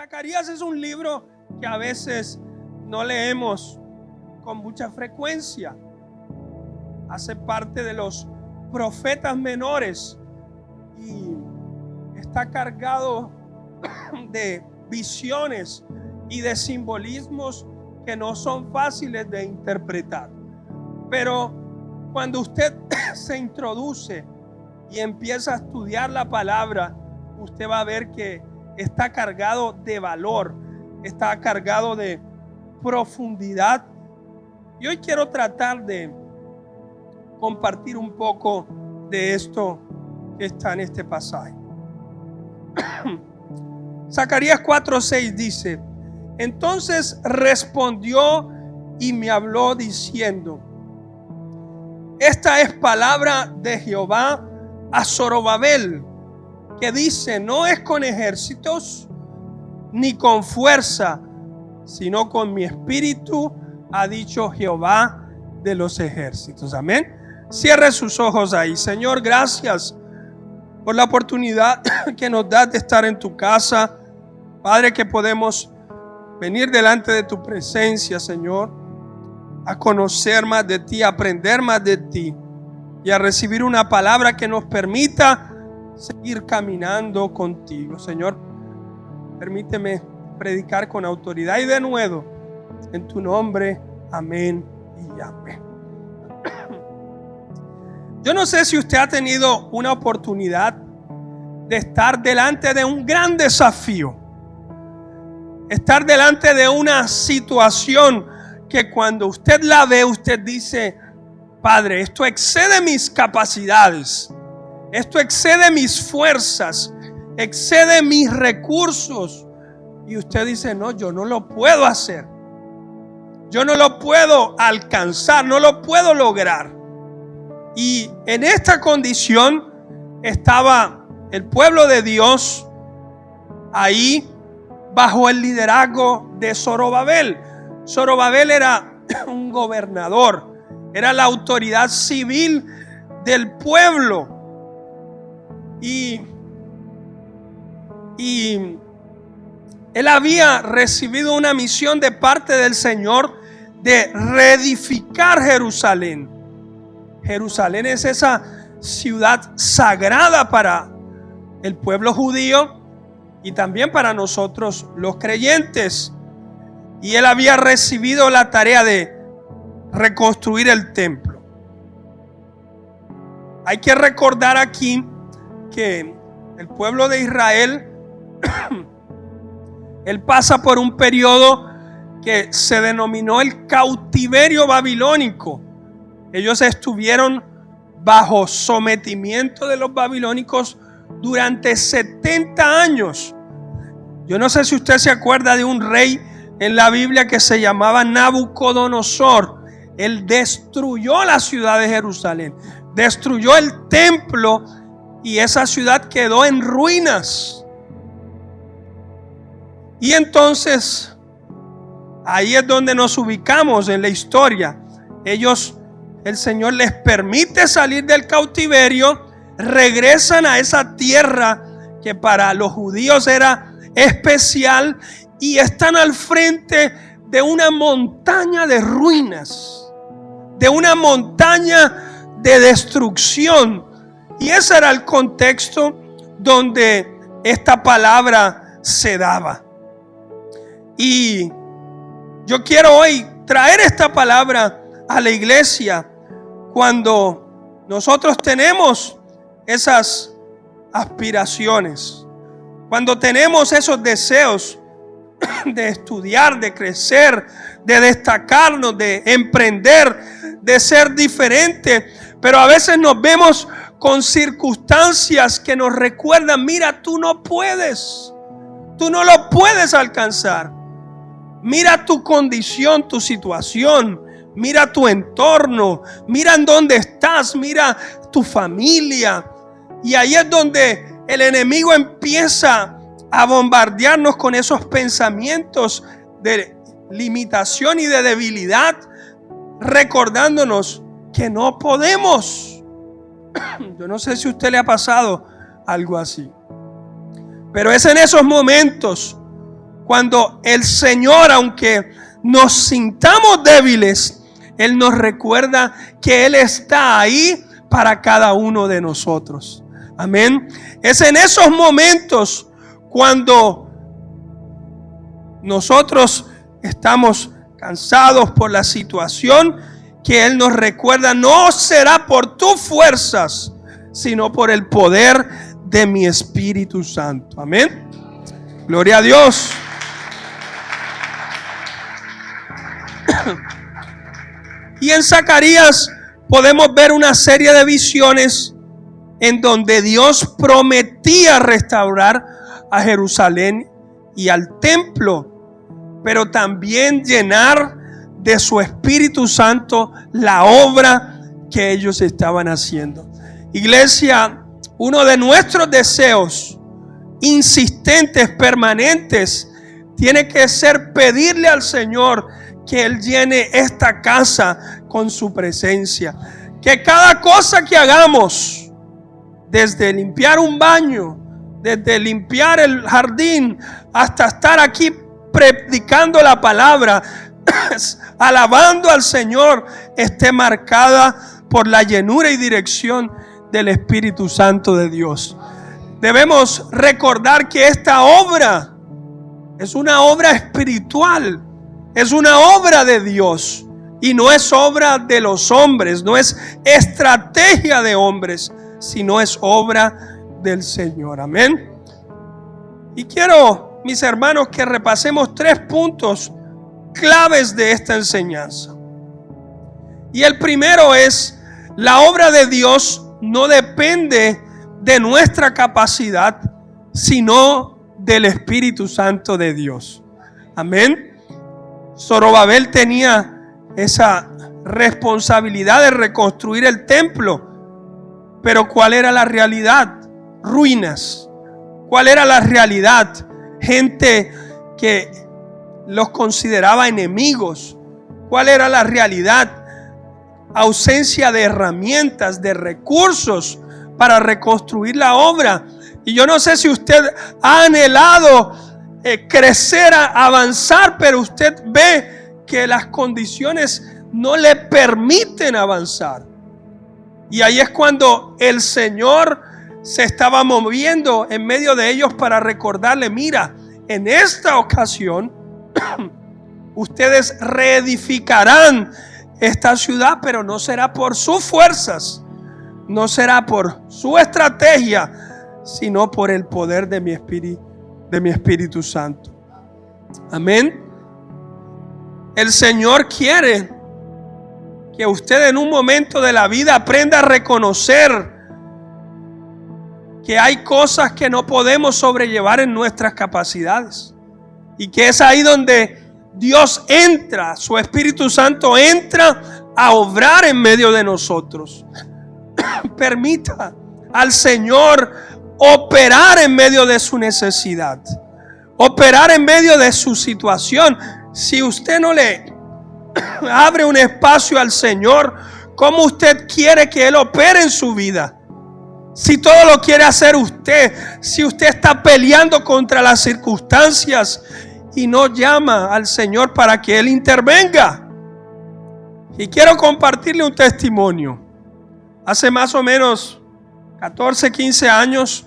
Zacarías es un libro que a veces no leemos con mucha frecuencia. Hace parte de los profetas menores y está cargado de visiones y de simbolismos que no son fáciles de interpretar. Pero cuando usted se introduce y empieza a estudiar la palabra, usted va a ver que está cargado de valor, está cargado de profundidad. Y hoy quiero tratar de compartir un poco de esto que está en este pasaje. Zacarías 4:6 dice: entonces respondió y me habló diciendo: esta es palabra de Jehová a Zorobabel, que dice: no es con ejércitos ni con fuerza, sino con mi espíritu, ha dicho Jehová de los ejércitos. Amén. Cierre sus ojos ahí. Señor, gracias por la oportunidad que nos das de estar en tu casa. Padre, que podemos venir delante de tu presencia, Señor, a conocer más de ti, a aprender más de ti y a recibir una palabra que nos permita seguir caminando contigo. Señor, permíteme predicar con autoridad y de nuevo en tu nombre. Amén y amén. Yo no sé si usted ha tenido una oportunidad de estar delante de un gran desafío, estar delante de una situación que cuando usted la ve, usted dice: Padre, esto excede mis capacidades, esto excede mis fuerzas, excede mis recursos. Y usted dice: no, yo no lo puedo hacer, yo no lo puedo alcanzar, no lo puedo lograr. Y en esta condición estaba el pueblo de Dios ahí bajo el liderazgo de Zorobabel. Zorobabel era un gobernador, era la autoridad civil del pueblo. Y él había recibido una misión de parte del Señor de reedificar Jerusalén. Jerusalén es esa ciudad sagrada para el pueblo judío y también para nosotros los creyentes. Y él había recibido la tarea de reconstruir el templo. Hay que recordar aquí que el pueblo de Israel él pasa por un periodo que se denominó el cautiverio babilónico. Ellos estuvieron bajo sometimiento de los babilónicos durante 70 años. Yo no sé si usted se acuerda de un rey en la Biblia que se llamaba Nabucodonosor. Él destruyó la ciudad de Jerusalén, destruyó el templo y esa ciudad quedó en ruinas. Y entonces ahí es donde nos ubicamos en la historia. El Señor les permite salir del cautiverio, regresan a esa tierra que para los judíos era especial y están al frente de una montaña de ruinas, de una montaña de destrucción. Y ese era el contexto donde esta palabra se daba. Y yo quiero hoy traer esta palabra a la iglesia cuando nosotros tenemos esas aspiraciones, cuando tenemos esos deseos de estudiar, de crecer, de destacarnos, de emprender, de ser diferente, pero a veces nos vemos con circunstancias que nos recuerdan: mira, tú no puedes, tú no lo puedes alcanzar. Mira tu condición, tu situación, mira tu entorno, mira en dónde estás, mira tu familia. Y ahí es donde el enemigo empieza a bombardearnos con esos pensamientos de limitación y de debilidad, recordándonos que no podemos. Yo no sé si a usted le ha pasado algo así, pero es en esos momentos Cuando el Señor, aunque nos sintamos débiles, Él nos recuerda que Él está ahí para cada uno de nosotros. Amén. Es en esos momentos cuando nosotros estamos cansados por la situación, que Él nos recuerda: no será por tus fuerzas, sino por el poder de mi Espíritu Santo. Amén. Gloria a Dios. Y en Zacarías podemos ver una serie de visiones en donde Dios prometía restaurar a Jerusalén y al templo, pero también llenar de su Espíritu Santo la obra que ellos estaban haciendo. Iglesia, uno de nuestros deseos insistentes, permanentes, tiene que ser pedirle al Señor que Él llene esta casa con su presencia. Que cada cosa que hagamos, desde limpiar un baño, desde limpiar el jardín, hasta estar aquí predicando la palabra, alabando al Señor, esté marcada por la llenura y dirección del Espíritu Santo de Dios. Debemos recordar que esta obra es una obra espiritual, es una obra de Dios y no es obra de los hombres, no es estrategia de hombres, sino es obra del Señor. Amén. Y quiero, mis hermanos, que repasemos 3 puntos claves de esta enseñanza. Y el primero es: la obra de Dios no depende de nuestra capacidad, sino del Espíritu Santo de Dios. Amén. Zorobabel tenía esa responsabilidad de reconstruir el templo, pero ¿cuál era la realidad? Ruinas. ¿Cuál era la realidad? Gente que los consideraba enemigos. ¿Cuál era la realidad? Ausencia de herramientas, de recursos para reconstruir la obra. Y yo no sé si usted ha anhelado crecer, avanzar, pero usted ve que las condiciones no le permiten avanzar. Y ahí es cuando el Señor se estaba moviendo en medio de ellos para recordarle: mira, en esta ocasión ustedes reedificarán esta ciudad, pero no será por sus fuerzas, no será por su estrategia, sino por el poder de mi Espíritu Santo. Amén. El Señor quiere que usted en un momento de la vida aprenda a reconocer que hay cosas que no podemos sobrellevar en nuestras capacidades, y que es ahí donde Dios entra, su Espíritu Santo entra a obrar en medio de nosotros. Permita al Señor operar en medio de su necesidad, operar en medio de su situación. Si usted no le abre un espacio al Señor, ¿cómo usted quiere que Él opere en su vida? Si todo lo quiere hacer usted, si usted está peleando contra las circunstancias y no llama al Señor para que Él intervenga. Y quiero compartirle un testimonio. Hace más o menos 14, 15 años,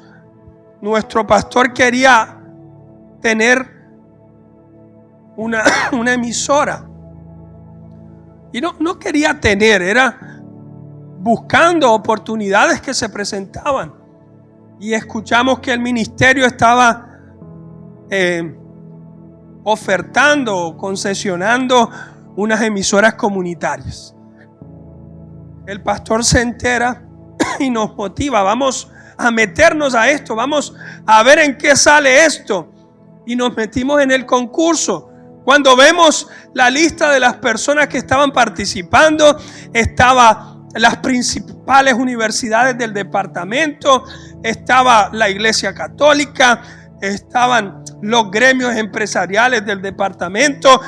nuestro pastor quería tener una emisora. Y no quería tener, era buscando oportunidades que se presentaban. Y escuchamos que el ministerio estaba ofertando, concesionando unas emisoras comunitarias. El pastor se entera y nos motiva: vamos a meternos a esto, vamos a ver en qué sale esto. Y nos metimos en el concurso. Cuando vemos la lista de las personas que estaban participando, estaban las principales universidades del departamento, estaba la Iglesia Católica, estaban los gremios empresariales del departamento.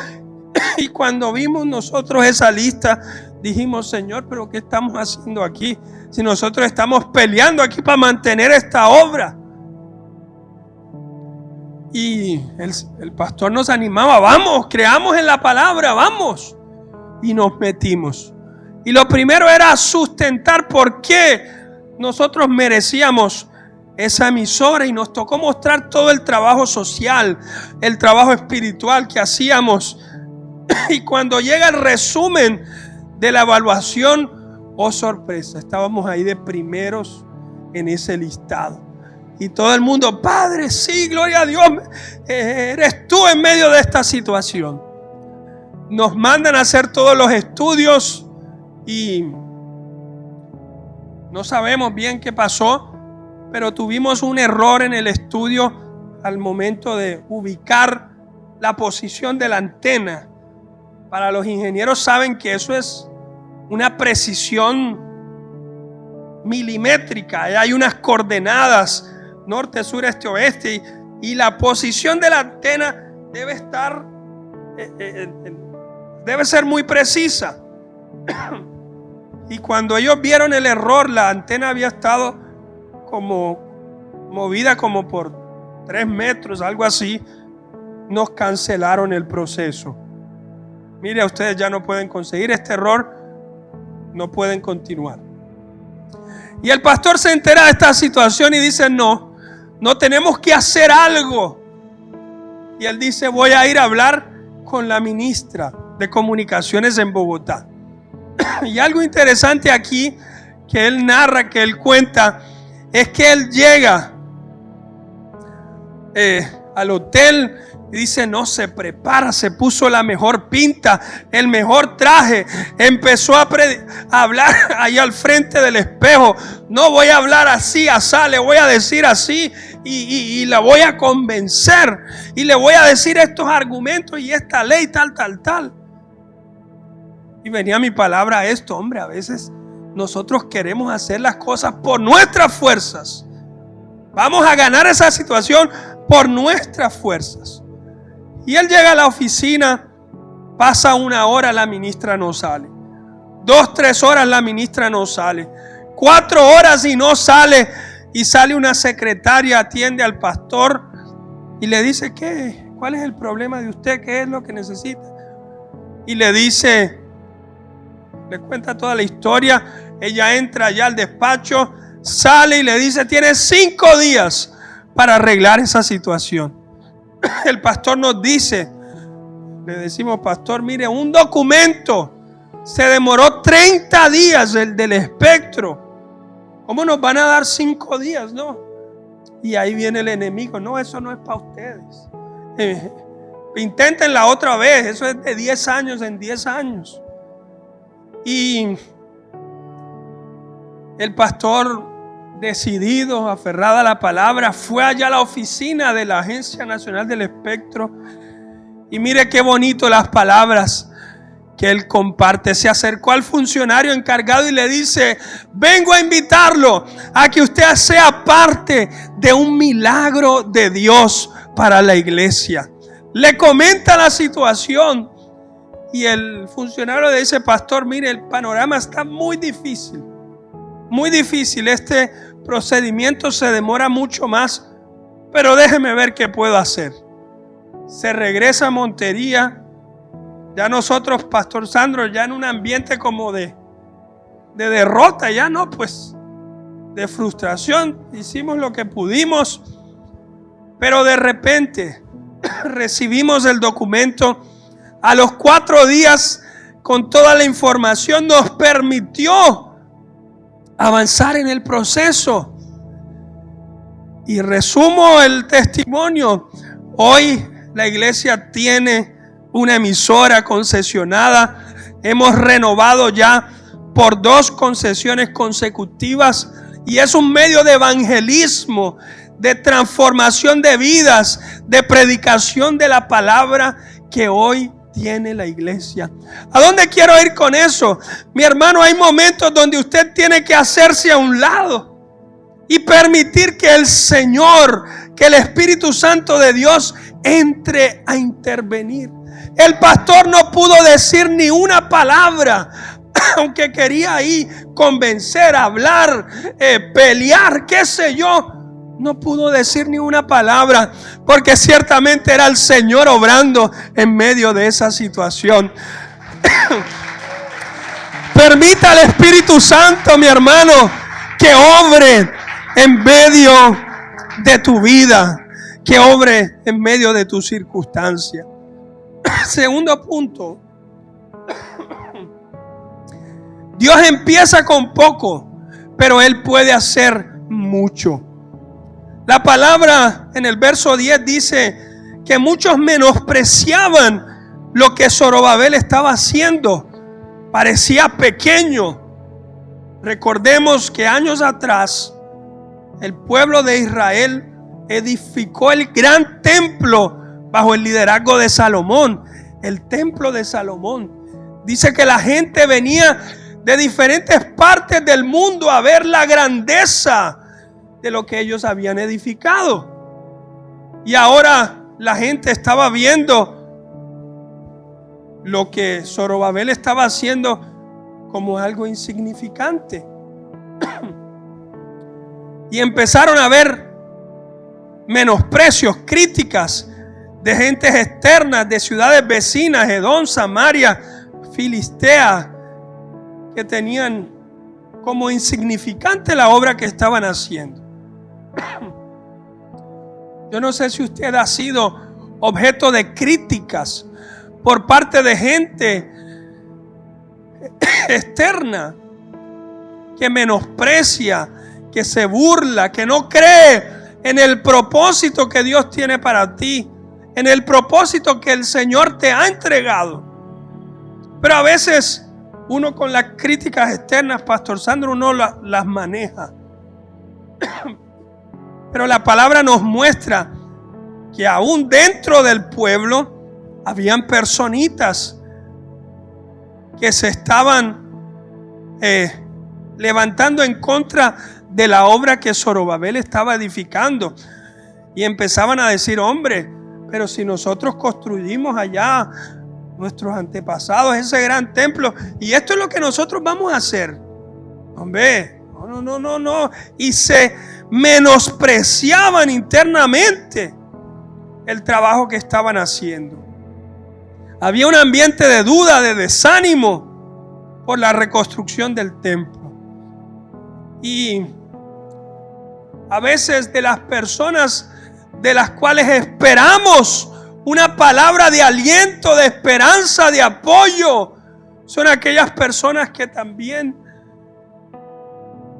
Y cuando vimos nosotros esa lista, dijimos: Señor, ¿pero qué estamos haciendo aquí? Si nosotros estamos peleando aquí para mantener esta obra. Y el pastor nos animaba, vamos, creamos en la palabra, vamos. Y nos metimos. Y lo primero era sustentar por qué nosotros merecíamos esa emisora, y nos tocó mostrar todo el trabajo social, el trabajo espiritual que hacíamos. Y cuando llega el resumen de la evaluación, oh sorpresa, estábamos ahí de primeros en ese listado. Y todo el mundo, Padre, sí, gloria a Dios, eres tú en medio de esta situación. Nos mandan a hacer todos los estudios y no sabemos bien qué pasó, pero tuvimos un error en el estudio al momento de ubicar la posición de la antena. Para los ingenieros saben que eso es una precisión milimétrica. Hay unas coordenadas norte, sur, este, oeste, y la posición de la antena debe estar, debe ser muy precisa. Y cuando ellos vieron el error, la antena había estado como movida como por 3 metros, algo así. Nos cancelaron el proceso. Mire, ustedes ya no pueden conseguir este error, no pueden continuar. Y el pastor se entera de esta situación y dice, no tenemos que hacer algo. Y él dice, voy a ir a hablar con la ministra de Comunicaciones en Bogotá. Y algo interesante aquí que él narra, que él cuenta, es que él llega al hotel y dice, no, se prepara, se puso la mejor pinta, el mejor traje, empezó a hablar ahí al frente del espejo. No voy a hablar así, asá, le voy a decir así y la voy a convencer y le voy a decir estos argumentos y esta ley tal. Y venía mi palabra a esto, hombre, a veces nosotros queremos hacer las cosas por nuestras fuerzas. Vamos a ganar esa situación por nuestras fuerzas. Y él llega a la oficina, pasa 1 hora, la ministra no sale. 2, 3 horas, la ministra no sale. 4 horas y no sale. Y sale una secretaria, atiende al pastor y le dice, ¿qué? ¿Cuál es el problema de usted? ¿Qué es lo que necesita? Y le dice, le cuenta toda la historia. Ella entra allá al despacho, sale y le dice, tiene 5 días para arreglar esa situación. El pastor nos dice, le decimos, pastor, mire, un documento se demoró 30 días del espectro. ¿Cómo nos van a dar 5 días? No. Y ahí viene el enemigo. No, eso no es para ustedes. Inténtenla otra vez. Eso es de 10 años en 10 años. Y el pastor, decidido, aferrado a la palabra, fue allá a la oficina de la Agencia Nacional del Espectro. Y mire qué bonito las palabras que él comparte. Se acercó al funcionario encargado y le dice, vengo a invitarlo a que usted sea parte de un milagro de Dios para la iglesia. Le comenta la situación y el funcionario le dice, pastor, mire, el panorama está muy difícil. Muy difícil, este procedimiento se demora mucho más, pero déjeme ver qué puedo hacer. Se regresa a Montería. Ya nosotros, pastor Sandro, ya en un ambiente como de derrota, ya no, pues de frustración, hicimos lo que pudimos, pero de repente recibimos el documento. A los 4 días, con toda la información, nos permitió avanzar en el proceso. Y resumo el testimonio. Hoy la iglesia tiene una emisora concesionada. Hemos renovado ya por 2 concesiones consecutivas y es un medio de evangelismo, de transformación de vidas, de predicación de la palabra que hoy tiene la iglesia. ¿A dónde quiero ir con eso? Mi hermano, hay momentos donde usted tiene que hacerse a un lado y permitir que el Señor, que el Espíritu Santo de Dios entre a intervenir. El pastor no pudo decir ni una palabra, aunque quería ahí convencer, hablar, pelear, qué sé yo. No pudo decir ni una palabra, porque ciertamente era el Señor obrando en medio de esa situación. Permita al Espíritu Santo, mi hermano, que obre en medio de tu vida, que obre en medio de tu circunstancia. Segundo punto. Dios empieza con poco, pero Él puede hacer mucho. La palabra en el verso 10 dice que muchos menospreciaban lo que Zorobabel estaba haciendo. Parecía pequeño. Recordemos que años atrás el pueblo de Israel edificó el gran templo bajo el liderazgo de Salomón. El templo de Salomón. Dice que la gente venía de diferentes partes del mundo a ver la grandeza de lo que ellos habían edificado. Y ahora la gente estaba viendo lo que Zorobabel estaba haciendo como algo insignificante. Y empezaron a ver menosprecios, críticas de gentes externas, de ciudades vecinas, Edom, Samaria, Filistea, que tenían como insignificante la obra que estaban haciendo. Yo no sé si usted ha sido objeto de críticas por parte de gente externa que menosprecia, que se burla, que no cree en el propósito que Dios tiene para ti, en el propósito que el Señor te ha entregado. Pero a veces uno con las críticas externas, Pastor Sandro, no las maneja. Pero la palabra nos muestra que aún dentro del pueblo habían personitas que se estaban levantando en contra de la obra que Zorobabel estaba edificando. Y empezaban a decir: hombre, pero si nosotros construimos allá, nuestros antepasados, ese gran templo, y esto es lo que nosotros vamos a hacer. Hombre, no. Y se menospreciaban internamente el trabajo que estaban haciendo. Había un ambiente de duda, de desánimo por la reconstrucción del templo. Y a veces de las personas de las cuales esperamos una palabra de aliento, de esperanza, de apoyo, son aquellas personas que también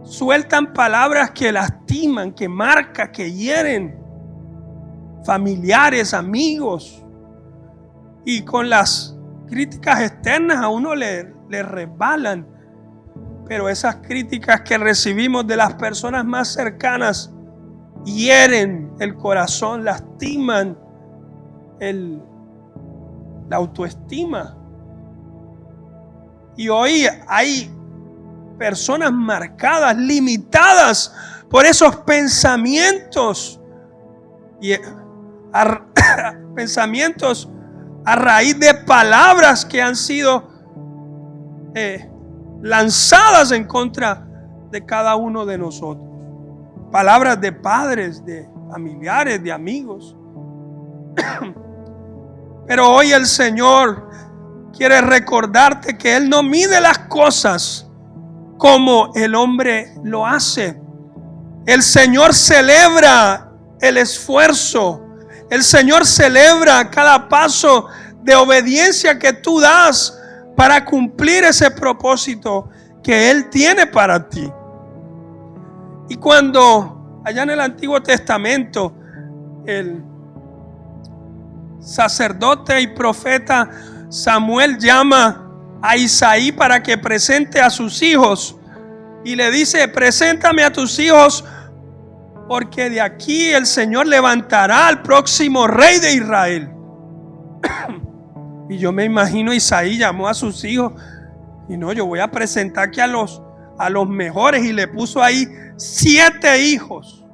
sueltan palabras que lastiman, que marcan, que hieren. Familiares, amigos. Y con las críticas externas a uno le resbalan. Pero esas críticas que recibimos de las personas más cercanas hieren el corazón, lastiman la autoestima. Y hoy hay personas marcadas, limitadas por esos pensamientos y pensamientos a raíz de palabras que han sido lanzadas en contra de cada uno de nosotros. Palabras de padres, de familiares, de amigos. Pero hoy el Señor quiere recordarte que Él no mide las cosas como el hombre lo hace. El Señor celebra el esfuerzo. El Señor celebra cada paso de obediencia que tú das para cumplir ese propósito que Él tiene para ti. Y cuando allá en el Antiguo Testamento el sacerdote y profeta Samuel llama a Isaí para que presente a sus hijos y le dice: preséntame a tus hijos, porque de aquí el Señor levantará al próximo rey de Israel. Y yo me imagino, Isaí llamó a sus hijos y no, yo voy a presentar aquí a los mejores, y le puso ahí 7 hijos.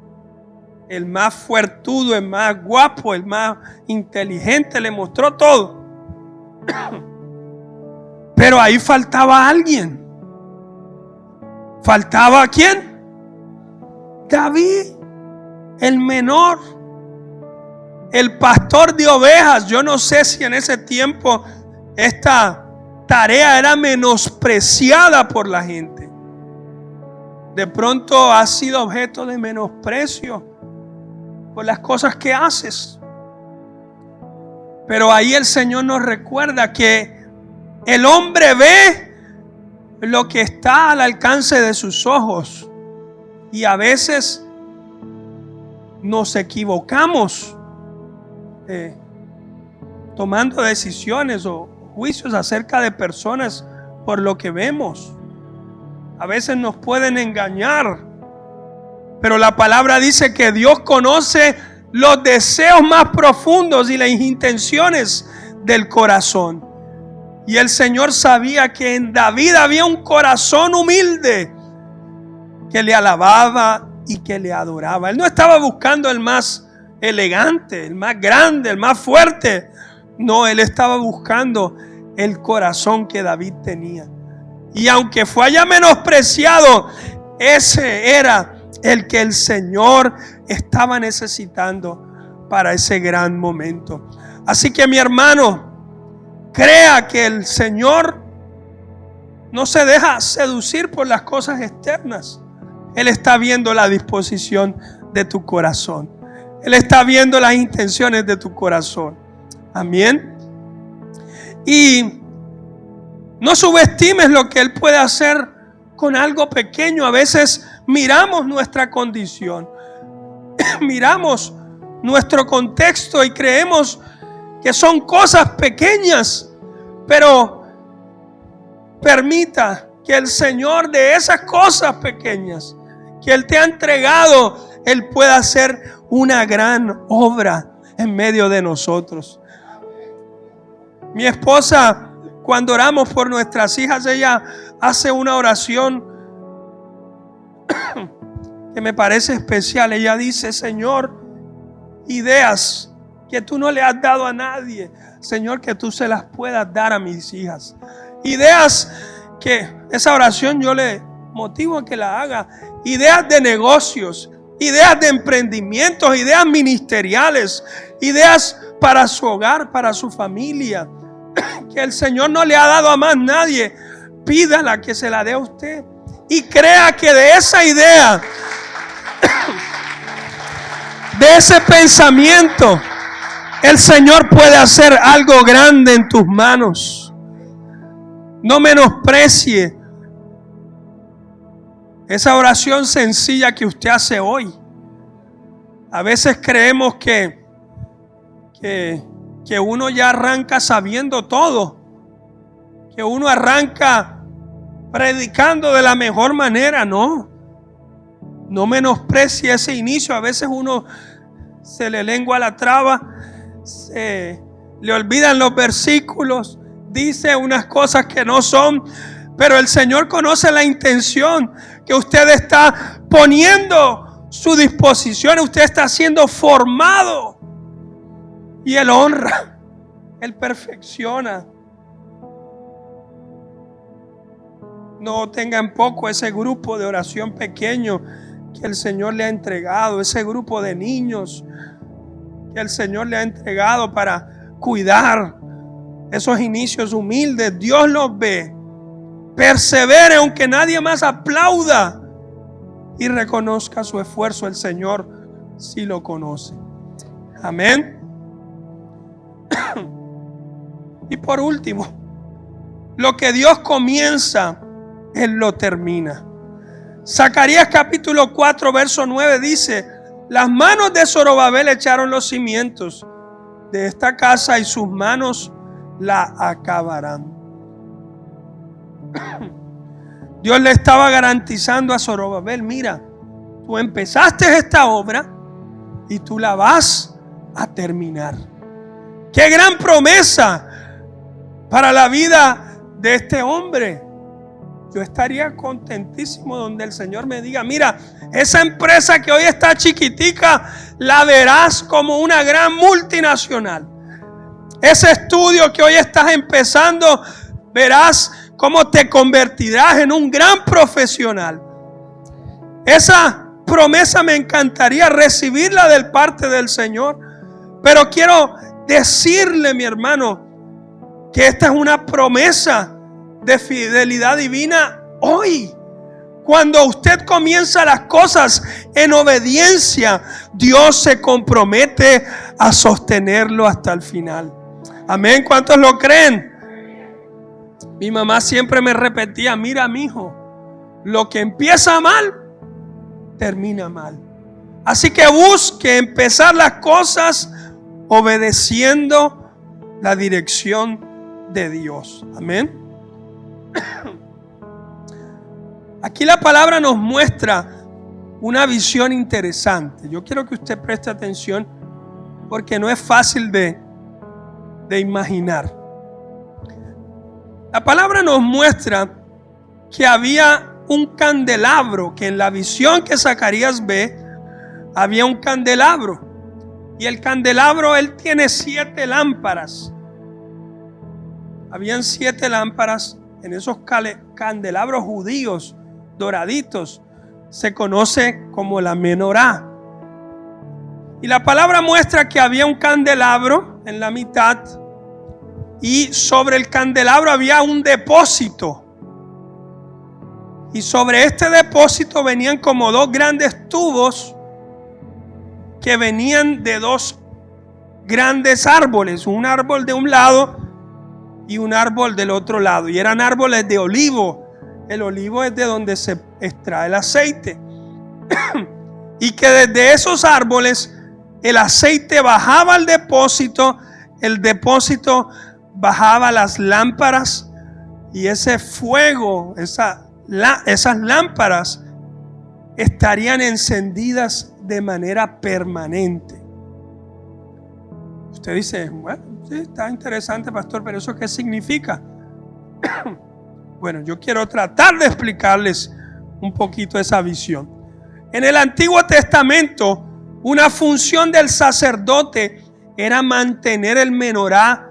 El más fuertudo, el más guapo, el más inteligente, le mostró todo. Pero ahí faltaba alguien. ¿Faltaba quién? David. el menor, el pastor de ovejas. Yo no sé si en ese tiempo esta tarea era menospreciada por la gente. De pronto has sido objeto de menosprecio por las cosas que haces. Pero ahí el Señor nos recuerda que el hombre ve lo que está al alcance de sus ojos. Y a veces nos equivocamos tomando decisiones o juicios acerca de personas por lo que vemos. A veces nos pueden engañar, pero la palabra dice que Dios conoce los deseos más profundos y las intenciones del corazón. Y el Señor sabía que en David había un corazón humilde que le alababa y que le adoraba. Él no estaba buscando el más elegante, el más grande, el más fuerte. No, él estaba buscando el corazón que David tenía. Y aunque fue haya menospreciado, ese era el que el Señor estaba necesitando para ese gran momento. Así que mi hermano, crea que el Señor no se deja seducir por las cosas externas. Él está viendo la disposición de tu corazón. Él está viendo las intenciones de tu corazón. Amén. Y no subestimes lo que Él puede hacer con algo pequeño. A veces miramos nuestra condición, miramos nuestro contexto y creemos que son cosas pequeñas, pero permita que el Señor de esas cosas pequeñas que Él te ha entregado, Él pueda hacer una gran obra en medio de nosotros. Mi esposa, cuando oramos por nuestras hijas, ella hace una oración que me parece especial. Ella dice: Señor, ideas que tú no le has dado a nadie, Señor, que tú se las puedas dar a mis hijas. Ideas que, esa oración yo le motivo a que la haga. Ideas de negocios, ideas de emprendimientos, ideas ministeriales, ideas para su hogar, para su familia, que el Señor no le ha dado a más nadie. Pídala que se la dé a usted y crea que de esa idea, de ese pensamiento, el Señor puede hacer algo grande en tus manos. No menosprecie esa oración sencilla que usted hace hoy. A veces creemos que uno ya arranca sabiendo todo, que uno arranca predicando de la mejor manera. No menosprecie ese inicio. A veces uno se le lengua la traba, se le olvidan los versículos, dice unas cosas que no son, pero el Señor conoce la intención que usted está poniendo, su disposición. Usted está siendo formado y Él honra, Él perfecciona. No tenga en poco ese grupo de oración pequeño que el Señor le ha entregado, ese grupo de niños que el Señor le ha entregado para cuidar esos inicios humildes. Dios los ve. Persevere aunque nadie más aplauda y reconozca su esfuerzo. El Señor sí lo conoce. Amén. Y por último, lo que Dios comienza, Él lo termina. Zacarías capítulo 4 verso 9 dice: las manos de Zorobabel echaron los cimientos de esta casa y sus manos la acabarán. Dios le estaba garantizando a Zorobabel: mira, tú empezaste esta obra y tú la vas a terminar. ¡Qué gran promesa para la vida de este hombre! Yo estaría contentísimo donde el Señor me diga: mira, esa empresa que hoy está chiquitica, la verás como una gran multinacional. Ese estudio que hoy estás empezando, verás cómo te convertirás en un gran profesional. Esa promesa me encantaría recibirla del parte del Señor. Pero quiero decirle, mi hermano, que esta es una promesa de fidelidad divina hoy. Cuando usted comienza las cosas en obediencia, Dios se compromete a sostenerlo hasta el final. Amén. ¿Cuántos lo creen? Mi mamá siempre me repetía: mira, mijo, lo que empieza mal, termina mal. Así que busque empezar las cosas obedeciendo la dirección de Dios. Amén. Aquí la palabra nos muestra una visión interesante. Yo quiero que usted preste atención porque no es fácil de imaginar. La palabra nos muestra que había un candelabro, que en la visión que Zacarías ve, había un candelabro. Y el candelabro, él tiene 7 lámparas. Habían 7 lámparas en esos candelabros judíos doraditos. Se conoce como la menorá. Y la palabra muestra que había un candelabro en la mitad. Y sobre el candelabro había un depósito. Y sobre este depósito venían como 2 grandes tubos que venían de 2 grandes árboles. Un árbol de un lado y un árbol del otro lado. Y eran árboles de olivo. El olivo es de donde se extrae el aceite. Y que desde esos árboles el aceite bajaba al depósito. El depósito bajaba las lámparas. Y ese fuego, esas lámparas estarían encendidas de manera permanente. Usted dice: bueno, sí, está interesante, pastor, pero ¿eso qué significa? Bueno, yo quiero tratar de explicarles un poquito esa visión. En el Antiguo Testamento, una función del sacerdote era mantener el menorá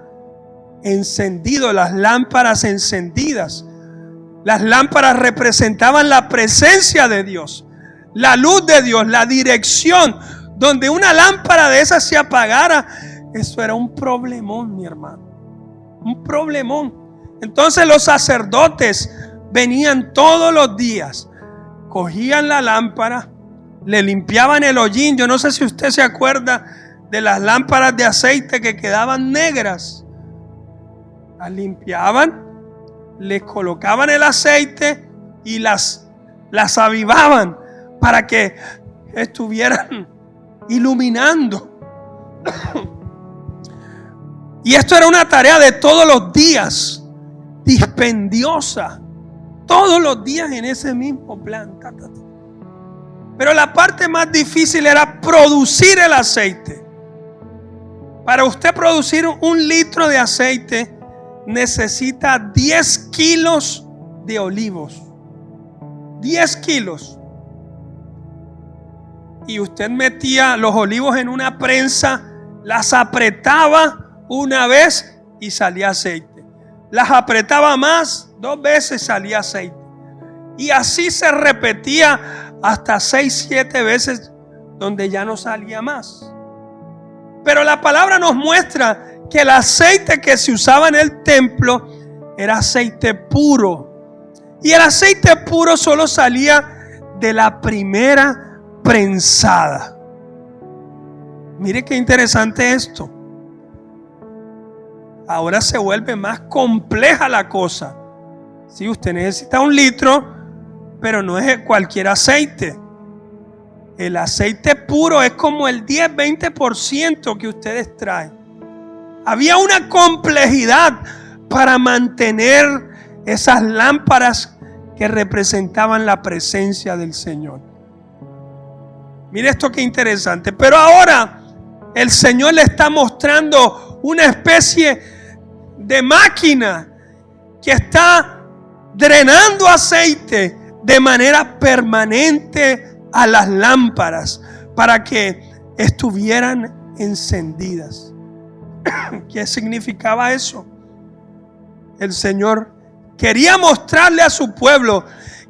encendido, las lámparas encendidas. Las lámparas representaban la presencia de Dios, la luz de Dios, la dirección. Donde una lámpara de esas se apagara, eso era un problemón, mi hermano. Un problemón. Entonces los sacerdotes venían todos los días, cogían la lámpara, le limpiaban el hollín. Yo no sé si usted se acuerda de las lámparas de aceite que quedaban negras. Las limpiaban, les colocaban el aceite y las avivaban para que estuvieran iluminando. Y esto era una tarea de todos los días, dispendiosa, todos los días en ese mismo plan. Pero la parte más difícil era producir el aceite. Para usted producir 1 litro de aceite necesita 10 kilos de olivos. 10 kilos. Y usted metía los olivos en una prensa, las apretaba una vez y salía aceite. Las apretaba más, 2 veces salía aceite. Y así se repetía hasta 6, 7 veces, donde ya no salía más. Pero la palabra nos muestra que el aceite que se usaba en el templo era aceite puro. Y el aceite puro solo salía de la primera prensada. Mire qué interesante esto. Ahora se vuelve más compleja la cosa. Sí, usted necesita 1 litro, pero no es cualquier aceite. El aceite puro es como el 10-20% que ustedes traen. Había una complejidad para mantener esas lámparas que representaban la presencia del Señor. Mire esto qué interesante. Pero ahora el Señor le está mostrando una especie de máquina que está drenando aceite de manera permanente a las lámparas para que estuvieran encendidas. ¿Qué significaba eso? El Señor quería mostrarle a su pueblo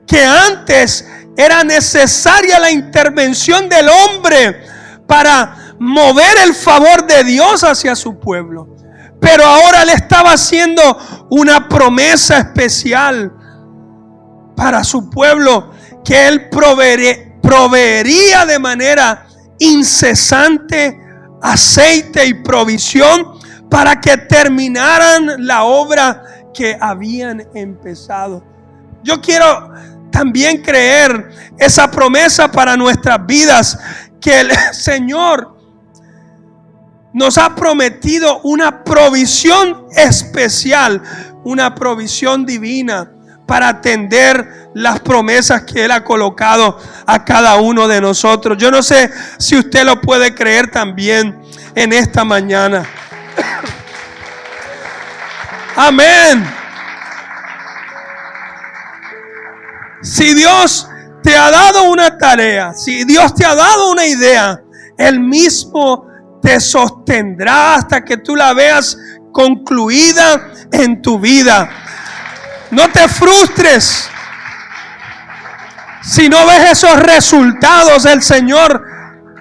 que antes era necesaria la intervención del hombre para mover el favor de Dios hacia su pueblo. Pero ahora le estaba haciendo una promesa especial para su pueblo, que Él proveería de manera incesante aceite y provisión para que terminaran la obra que habían empezado. Yo quiero también creer esa promesa para nuestras vidas, que el Señor nos ha prometido una provisión especial, una provisión divina para atender las promesas que Él ha colocado a cada uno de nosotros. Yo no sé si usted lo puede creer también en esta mañana. Amén. Si Dios te ha dado una tarea, si Dios te ha dado una idea, Él mismo te sostendrá hasta que tú la veas concluida en tu vida. No te frustres. Si no ves esos resultados, el Señor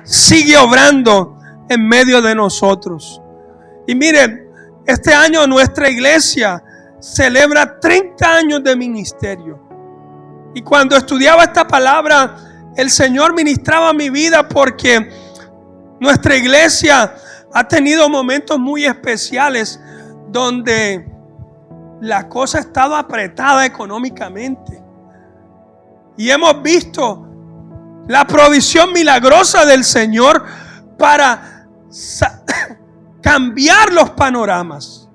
sigue obrando en medio de nosotros. Y miren, este año nuestra iglesia celebra 30 años de ministerio. Y cuando estudiaba esta palabra, el Señor ministraba mi vida, porque nuestra iglesia ha tenido momentos muy especiales donde la cosa ha estado apretada económicamente. Y hemos visto la provisión milagrosa del Señor para cambiar los panoramas.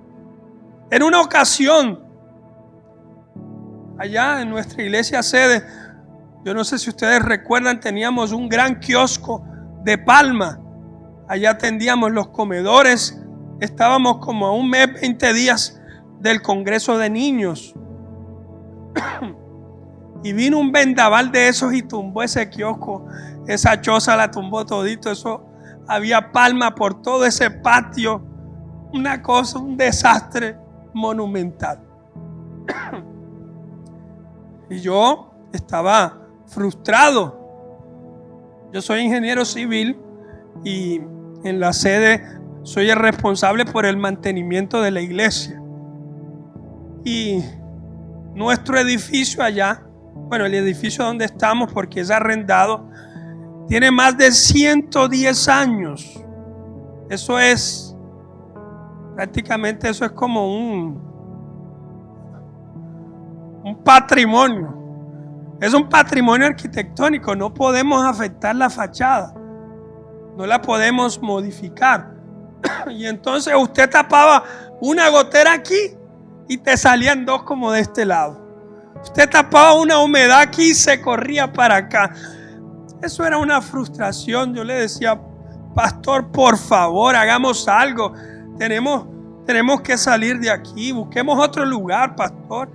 En una ocasión, allá en nuestra iglesia sede, yo no sé si ustedes recuerdan, teníamos un gran kiosco de palma. Allá atendíamos los comedores. Estábamos como a un mes, 20 días del Congreso de Niños. Y vino un vendaval de esos y tumbó ese kiosco. Esa choza la tumbó todito. Eso, había palma por todo ese patio. Una cosa, un desastre monumental. Y yo estaba frustrado. Yo soy ingeniero civil y en la sede soy el responsable por el mantenimiento de la iglesia. Y nuestro edificio allá, bueno, el edificio donde estamos, porque es arrendado, tiene más de 110 años. Eso es, prácticamente eso es como un patrimonio. Es un patrimonio arquitectónico. No podemos afectar la fachada, no la podemos modificar. Y entonces usted tapaba una gotera aquí y te salían dos como de este lado. Usted tapaba una humedad aquí y se corría para acá. Eso era una frustración. Yo le decía: pastor, por favor, hagamos algo. Tenemos que salir de aquí. Busquemos otro lugar, pastor.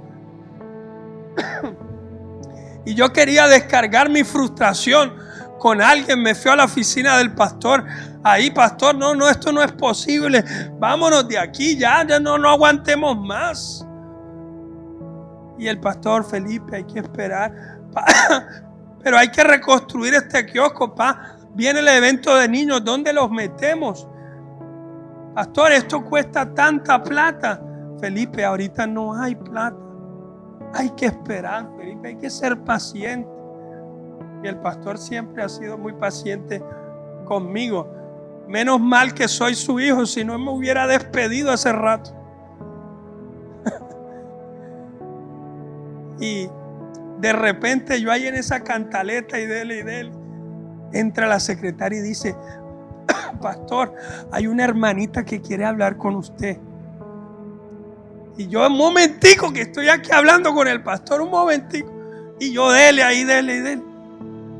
Y yo quería descargar mi frustración con alguien. Me fui a la oficina del pastor. Ahí, pastor, no, esto no es posible. Vámonos de aquí, ya no aguantemos más. Y el pastor: Felipe, hay que esperar. Pero hay que reconstruir este kiosco, Viene el evento de niños, ¿dónde los metemos? Pastor, esto cuesta tanta plata. Felipe, ahorita no hay plata. Hay que esperar, Felipe, hay que ser paciente. Y el pastor siempre ha sido muy paciente conmigo. Menos mal que soy su hijo, si no me hubiera despedido hace rato. Y de repente yo ahí en esa cantaleta y dele, entra la secretaria y dice: pastor, hay una hermanita que quiere hablar con usted. Y yo, un momentico, que estoy aquí hablando con el pastor, un momentico. Y yo dele.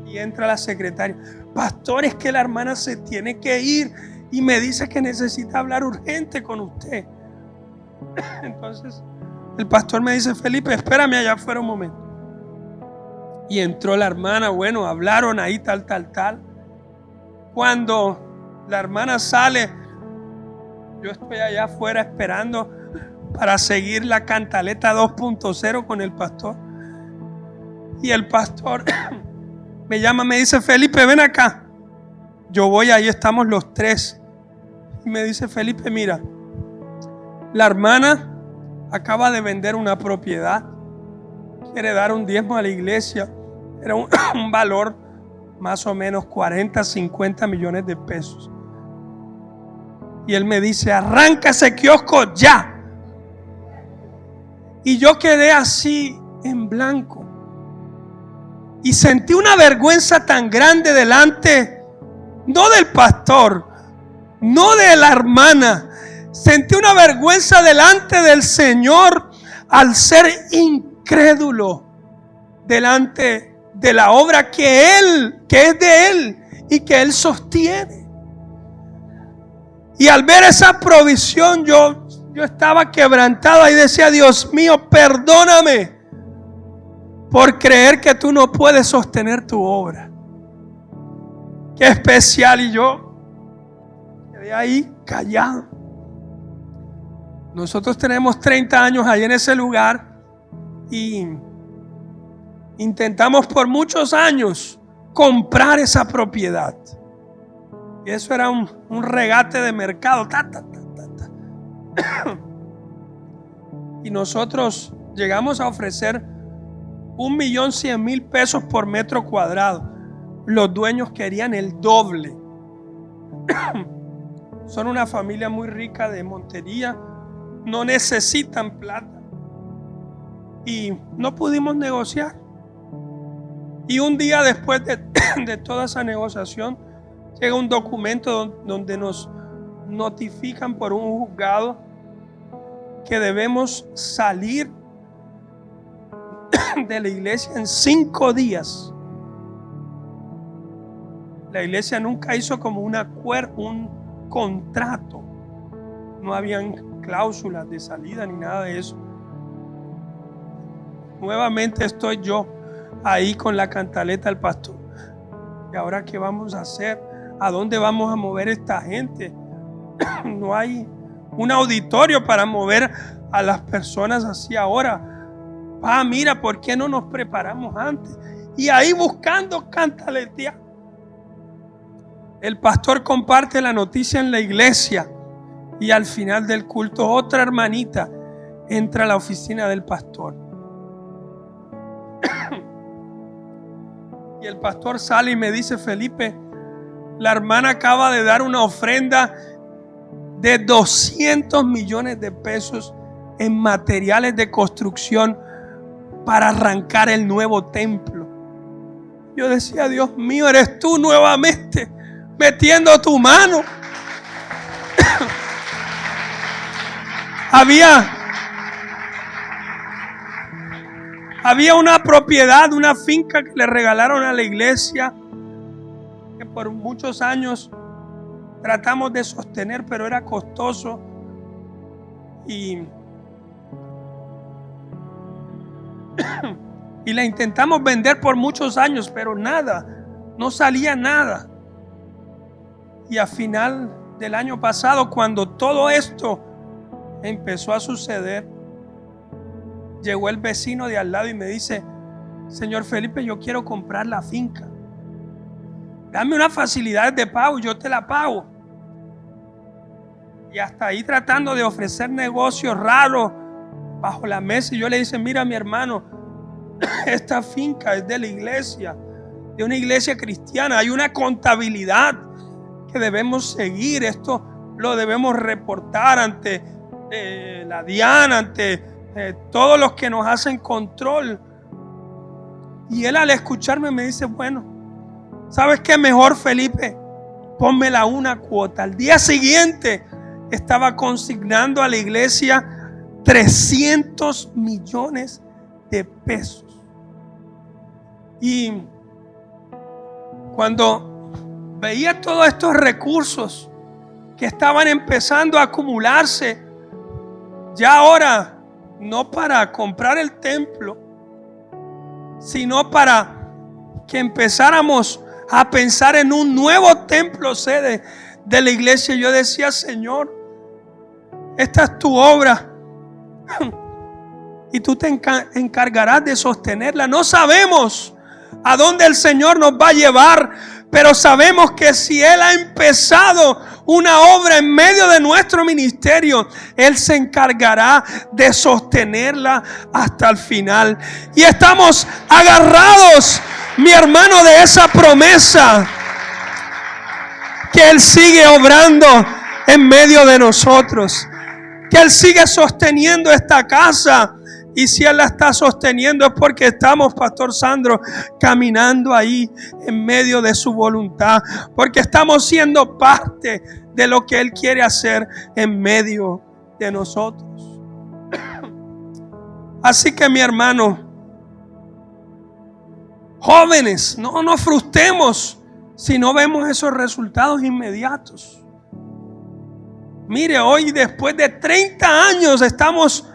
Y entra la secretaria: pastor, es que la hermana se tiene que ir y me dice que necesita hablar urgente con usted. Entonces el pastor me dice: Felipe, espérame allá afuera un momento. Y entró la hermana, bueno, hablaron ahí tal. Cuando la hermana sale, yo estoy allá afuera esperando para seguir la cantaleta 2.0 con el pastor. Y el pastor me llama, me dice: Felipe, ven acá. Yo voy, ahí estamos los tres. Y me dice: Felipe, mira, la hermana acaba de vender una propiedad, quiere dar un diezmo a la iglesia. Era un valor más o menos 40, 50 millones de pesos. Y él me dice: arranca ese kiosco ya. Y yo quedé así en blanco. Y sentí una vergüenza tan grande delante, no del pastor, no de la hermana. Sentí una vergüenza delante del Señor al ser incrédulo delante de la obra que es de Él y que Él sostiene. Y al ver esa provisión, yo estaba quebrantado y decía: Dios mío, perdóname por creer que tú no puedes sostener tu obra. Qué especial. Y yo quedé ahí callado. Nosotros tenemos 30 años ahí en ese lugar y intentamos por muchos años comprar esa propiedad. Y eso era un regate de mercado. Y nosotros llegamos a ofrecer 1.100.000 pesos por metro cuadrado. Los dueños querían el doble. Son una familia muy rica de Montería, no necesitan plata. Y no pudimos negociar. Y un día después de toda esa negociación, llega un documento donde nos notifican por un juzgado que debemos salir de la iglesia en 5 días. La iglesia nunca hizo como un contrato. No habían cláusulas de salida ni nada de eso. Nuevamente estoy yo ahí con la cantaleta del pastor. ¿Y ahora qué vamos a hacer? ¿A dónde vamos a mover esta gente? No hay un auditorio para mover a las personas así ahora. Mira, ¿por qué no nos preparamos antes? Y ahí buscando cantaletea. El pastor comparte la noticia en la iglesia y al final del culto otra hermanita entra a la oficina del pastor. Y el pastor sale y me dice: Felipe, la hermana acaba de dar una ofrenda de 200 millones de pesos en materiales de construcción para arrancar el nuevo templo. Yo decía: Dios mío, eres tú nuevamente metiendo tu mano. Había una propiedad, una finca que le regalaron a la iglesia, que por muchos años tratamos de sostener, pero era costoso. Y la intentamos vender por muchos años, pero nada, no salía nada. Y a final del año pasado, cuando todo esto empezó a suceder, llegó el vecino de al lado y me dice: señor Felipe, yo quiero comprar la finca. Dame unas facilidades de pago y yo te la pago. Y hasta ahí tratando de ofrecer negocios raros bajo la mesa. Y yo le dije: mira, mi hermano, esta finca es de la iglesia, de una iglesia cristiana. Hay una contabilidad que debemos seguir. Esto lo debemos reportar ante la DIAN, ante todos los que nos hacen control. Y él, al escucharme, me dice: bueno, ¿sabes qué? Mejor, Felipe, pónmela una cuota. Al día siguiente estaba consignando a la iglesia 300 millones de pesos. Y cuando veía todos estos recursos que estaban empezando a acumularse, ya ahora no para comprar el templo, sino para que empezáramos a pensar en un nuevo templo sede de la iglesia, yo decía: Señor, esta es tu obra. y tú te encargarás de sostenerla. No sabemos a dónde el Señor nos va a llevar, pero sabemos que si Él ha empezado una obra en medio de nuestro ministerio, Él se encargará de sostenerla hasta el final. Y estamos agarrados, mi hermano, de esa promesa, que Él sigue obrando en medio de nosotros, que Él sigue sosteniendo esta casa. Y si Él la está sosteniendo es porque estamos, Pastor Sandro, caminando ahí en medio de su voluntad, porque estamos siendo parte de lo que Él quiere hacer en medio de nosotros. Así que, mi hermano, jóvenes, no nos frustremos si no vemos esos resultados inmediatos. Mire, hoy después de 30 años estamos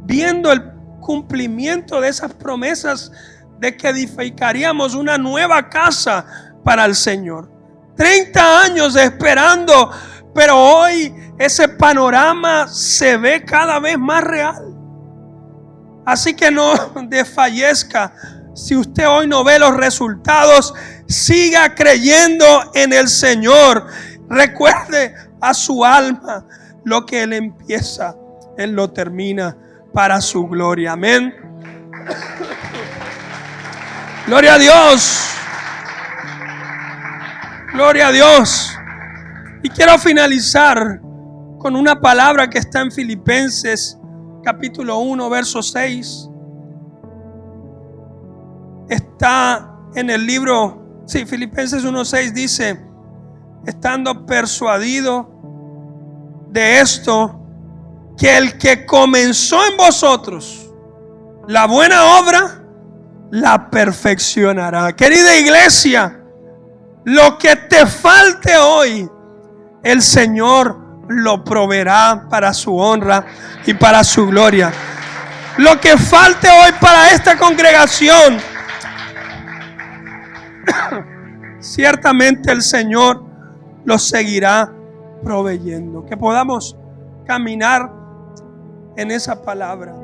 viendo el cumplimiento de esas promesas de que edificaríamos una nueva casa para el Señor. 30 años esperando, pero hoy ese panorama se ve cada vez más real. Así que no desfallezca. Si usted hoy no ve los resultados, siga creyendo en el Señor. Recuerde a su alma: lo que Él empieza, Él lo termina para su gloria. Amén. Gloria a Dios. Gloria a Dios. Y quiero finalizar con una palabra que está en Filipenses capítulo 1, verso 6. Está en el libro, Filipenses 1:6 dice: estando persuadido de esto, que el que comenzó en vosotros la buena obra, la perfeccionará. Querida iglesia, lo que te falte hoy, el Señor lo proveerá para su honra y para su gloria. Lo que falte hoy para esta congregación, ciertamente el Señor lo seguirá proveyendo. Que podamos caminar en esa palabra.